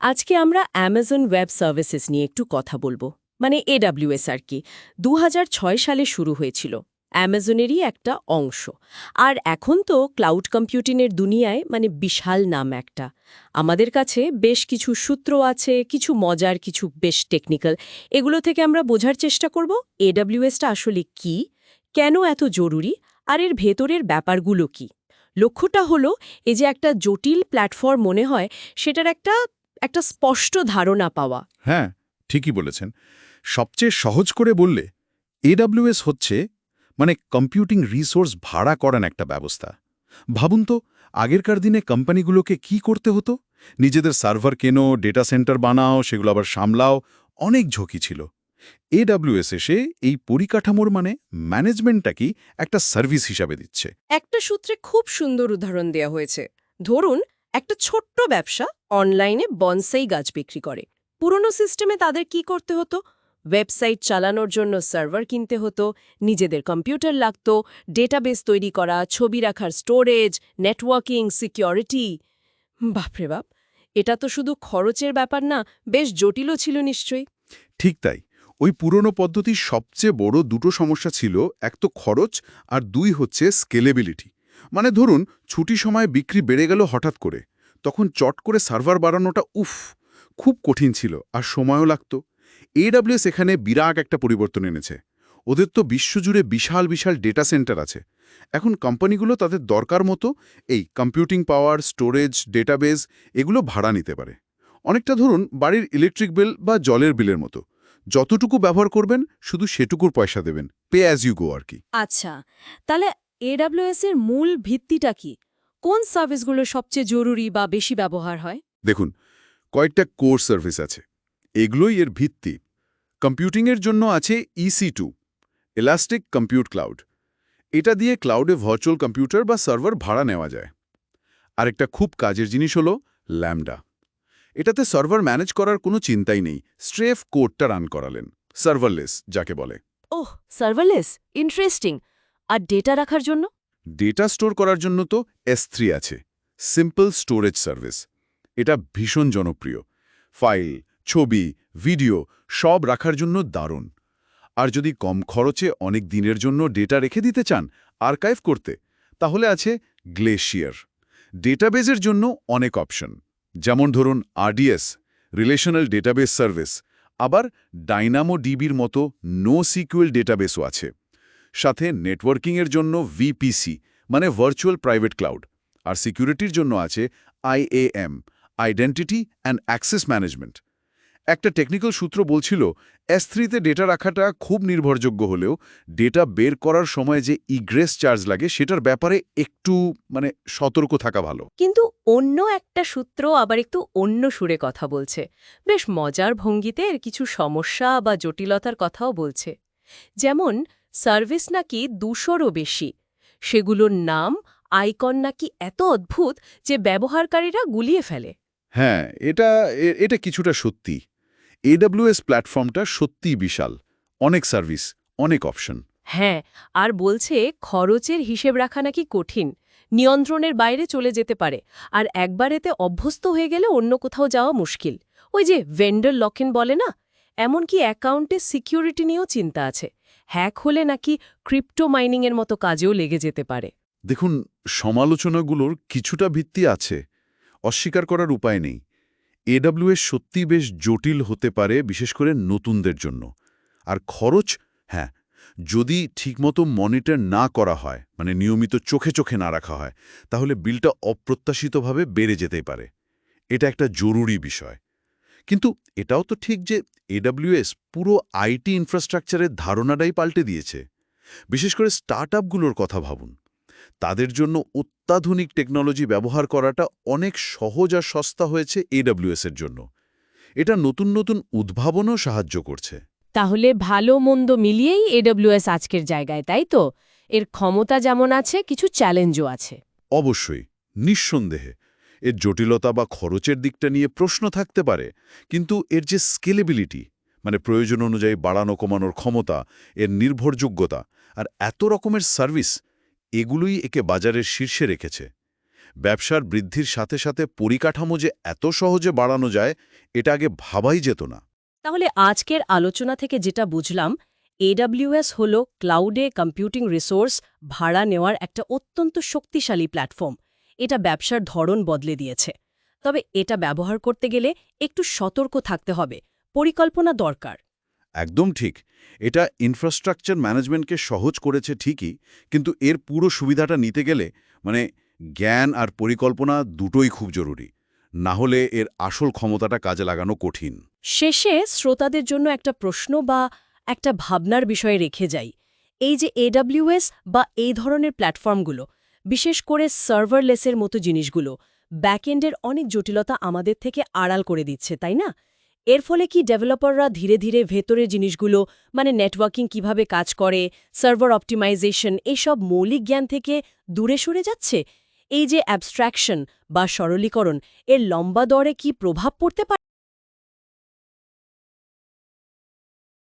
আজকে আমরা Amazon web services নিয়ে একটু কথা বলবো মানে এডব্লিউএস আর কি 2006 সালে শুরু হয়েছিল অ্যামাজনেরই একটা অংশ আর এখন তো ক্লাউড কম্পিউটিংয়ের দুনিয়ায় মানে বিশাল নাম একটা আমাদের কাছে বেশ কিছু সূত্র আছে কিছু মজার কিছু বেশ টেকনিক্যাল এগুলো থেকে আমরা বোঝার চেষ্টা করব এডব্লিউএসটা আসলে কি কেন এত জরুরি আর এর ভেতরের ব্যাপারগুলো কি লক্ষ্যটা হলো এই যে একটা জটিল প্ল্যাটফর্ম মনে হয় সেটার একটা একটা স্পষ্ট ধারণা পাওয়া। হ্যাঁ, ঠিকই বলেছেন। সবচেয়ে সহজ করে বললে এডব্লিউএস হচ্ছে কম্পিউটিং রিসোর্স ভাড়া করার একটা ব্যবস্থা। ভাবুন তো, আগেরকার দিনে কোম্পানিগুলোকে কি করতে হতো? নিজেদের সার্ভার কেনো, ডেটা সেন্টার বানাও, সেগুলো আবার সামলাও, অনেক ঝুঁকি ছিল। এডব্লিউএস এসে এই পরিকাঠামোর ম্যানেজমেন্টটা একটা সার্ভিস হিসাবে দিচ্ছে। একটা সূত্রে খুব সুন্দর উদাহরণ দেয়া হয়েছে। ধরুন একটা ছোট্ট ব্যবসা অনলাইনে বনসাই গাছ বিক্রি করে। পুরনো সিস্টেমে তাদের কি করতে হতো? ওয়েবসাইট চালানোর জন্য সার্ভার কিনতে হতো, নিজেদের কম্পিউটার লাগতো, ডেটাবেস তৈরি করা, ছবি রাখার স্টোরেজ, নেটওয়ার্কিং, সিকিউরিটি। বাপরে বাপ, এটা তো শুধু খরচের ব্যাপার না, বেশ জটিলও ছিল নিশ্চয়ই। ঠিক তাই। ওই পুরনো পদ্ধতির সবচেয়ে বড় দুটো সমস্যা ছিল, এক তো খরচ, আর দুই হচ্ছে স্কেলেবিলিটি। ধরুন ছুটি সময় বিক্রি বেড়ে গেল হঠাৎ করে, তখন চট করে সার্ভার বাড়ানোটা খুব কঠিন ছিল আর সময়ও লাগত। এডব্লিউএস এখানে বিরাট একটা পরিবর্তন এনেছে। ওদের তো বিশ্বজুড়ে বিশাল বিশাল ডেটা সেন্টার আছে। এখন কোম্পানিগুলো তাদের দরকার মতো এই কম্পিউটিং পাওয়ার, স্টোরেজ, ডেটাবেস এগুলো ভাড়া নিতে পারে। অনেকটা ধরুন বাড়ির ইলেকট্রিক বিল বা জলের বিলের মতো, যতটুকু ব্যবহার করবেন শুধু সেটুকুর পয়সা দেবেন, পে অ্যাজ ইউ গো আর কি। আচ্ছা, তাহলে এডব্লিউএস এর মূল ভিত্তিটা কি? কোন সার্ভিসগুলো সবচেয়ে জরুরি বা বেশি ব্যবহার হয়? দেখুন, কয়েকটা কোর সার্ভিস আছে, এগুলোই এর ভিত্তি। কম্পিউটিংয়ের জন্য আছে EC2, ইলাস্টিক কম্পিউট ক্লাউড। এটা দিয়ে ক্লাউডে ভার্চুয়াল কম্পিউটার বা সার্ভার ভাড়া নেওয়া যায়। আরেকটা খুব কাজের জিনিস হলো ল্যামডা। এটাতে সার্ভার ম্যানেজ করার কোনো চিন্তাই নেই, স্ট্রেফ কোডটা রান করালেন, সার্ভারলেস যাকে বলে। ওহ, সার্ভারলেস, ইন্টারেস্টিং। আর ডেটা রাখার জন্য? ডেটা স্টোর করার জন্য তো S3 আছে, সিম্পল স্টোরেজ সার্ভিস। এটা ভীষণ জনপ্রিয়। ফাইল, ছবি, ভিডিও সব রাখার জন্য দারুণ। আর যদি কম খরচে অনেক দিনের জন্য ডেটা রেখে দিতে চান আর্কাইভ করতে, তাহলে আছে গ্লেশিয়ার। ডেটাবেজের জন্য অনেক অপশন, যেমন ধরুন RDS, রিলেশনাল ডেটাবেস সার্ভিস, আবার ডাইনামো ডিবির মতো NoSQL ডেটাবেসও আছে। সাথে নেটওয়ার্কিংয়ের জন্য VPC মানে ভার্চুয়াল প্রাইভেট ক্লাউড, আর সিকিউরিটির জন্য আছে IAM, identity and access management. একটা টেকনিক্যাল সূত্র বলছিল S3তে ডেটা রাখাটা খুব নির্ভরযোগ্য হলেও ডেটা বের করার সময় যে ইগ্রেস চার্জ লাগে সেটার ব্যাপারে একটু সতর্ক থাকা ভালো। কিন্তু অন্য একটা সূত্র আবার একটু অন্য সুরে কথা বলছে। বেশ মজার ভঙ্গিতে এর কিছু সমস্যা বা জটিলতার কথাও বলছে। যেমন সার্ভিস নাকি 200রও বেশি। সেগুলোর নাম, আইকন নাকি এত অদ্ভুত যে ব্যবহারকারীরা গুলিয়ে ফেলে। হ্যাঁ, এটা কিছুটা সত্যি। AWS প্ল্যাটফর্মটা সত্যিই বিশাল, অনেক সার্ভিস, অনেক অপশন। হ্যাঁ, আর বলছে খরচের হিসেব রাখা নাকি কঠিন, নিয়ন্ত্রণের বাইরে চলে যেতে পারে, আর একবার এতে অভ্যস্ত হয়ে গেলে অন্য কোথাও যাওয়া মুশকিল। ওই যে ভেন্ডর লক-ইন বলে না, এমনকি অ্যাকাউন্টে সিকিউরিটি নিয়েও চিন্তা আছে। হ্যাক হলে নাকি ক্রিপ্টো মাইনিংয়ের মতো কাজেও লেগে যেতে পারে। দেখুন, সমালোচনাগুলোর কিছুটা ভিত্তি আছে, অস্বীকার করার উপায় নেই। AWS সত্যি বেশ জটিল হতে পারে, বিশেষ করে নতুনদের জন্য। আর খরচ, হ্যাঁ, যদি ঠিকমতো মনিটর না করা হয়, নিয়মিত চোখে চোখে না রাখা হয়, তাহলে বিলটা অপ্রত্যাশিতভাবে বেড়ে যেতেই পারে। এটা একটা জরুরি বিষয়। কিন্তু এটাও তো ঠিক যে AWS পুরো আইটি ইনফ্রাস্ট্রাকচারের ধারণাটাই পাল্টে দিয়েছে। বিশেষ করে স্টার্টআপগুলোর কথা ভাবুন, তাদের জন্য অত্যাধুনিক টেকনোলজি ব্যবহার করাটা অনেক সহজ আর সস্তা হয়েছে AWS এর জন্য। এটা নতুন নতুন উদ্ভাবনও সাহায্য করছে। তাহলে ভালো মন্দ মিলিয়েই এডব্লিউএস আজকের জায়গায়, তাই তো? এর ক্ষমতা যেমন আছে, কিছু চ্যালেঞ্জও আছে। অবশ্যই, নিঃসন্দেহে। এর জটিলতা বা খরচের দিকটা নিয়ে প্রশ্ন থাকতে পারে, কিন্তু এর যে স্কেলেবিলিটি, প্রয়োজন অনুযায়ী বাড়ানো কমানোর ক্ষমতা, এর নির্ভরযোগ্যতা আর এত রকমের সার্ভিস, এগুলোই একে বাজারের শীর্ষে রেখেছে। ব্যবসার বৃদ্ধির সাথে সাথে পরিকাঠামো যে এত সহজে বাড়ানো যায় এটা আগে ভাবাই যেত না। তাহলে আজকের আলোচনা থেকে যেটা বুঝলাম, AWS হল ক্লাউডে কম্পিউটিং রিসোর্স ভাড়া নেওয়ার একটা অত্যন্ত শক্তিশালী প্ল্যাটফর্ম। এটা ব্যবসার ধরন বদলে দিয়েছে। তবে এটা ব্যবহার করতে গেলে একটু সতর্ক থাকতে হবে, পরিকল্পনা দরকার। একদম ঠিক। এটা ইনফ্রাস্ট্রাকচার ম্যানেজমেন্টকে সহজ করেছে ঠিকই, কিন্তু এর পুরো সুবিধাটা নিতে গেলে জ্ঞান আর পরিকল্পনা দুটোই খুব জরুরি। না হলে এর আসল ক্ষমতাটা কাজে লাগানো কঠিন। শেষে শ্রোতাদের জন্য একটা প্রশ্ন বা একটা ভাবনার বিষয়ে রেখে যাই। এই যে AWS বা এই ধরনের প্ল্যাটফর্মগুলো, বিশেষ করে সার্ভারলেসের মতো জিনিসগুলো, ব্যাকএন্ডের অনেক জটিলতা আমাদের থেকে আড়াল করে দিচ্ছে, তাই না? এর ফলে কি ডেভেলপাররা ধীরে ধীরে ভেতরের জিনিসগুলো, নেটওয়ার্কিং কিভাবে কাজ করে, সার্ভার অপটিমাইজেশন, এইসব মৌলিক জ্ঞান থেকে দূরে সরে যাচ্ছে? এই যে অ্যাবস্ট্রাকশন বা সরলীকরণ, এর লম্বা দরে কি প্রভাব পড়তে পারে?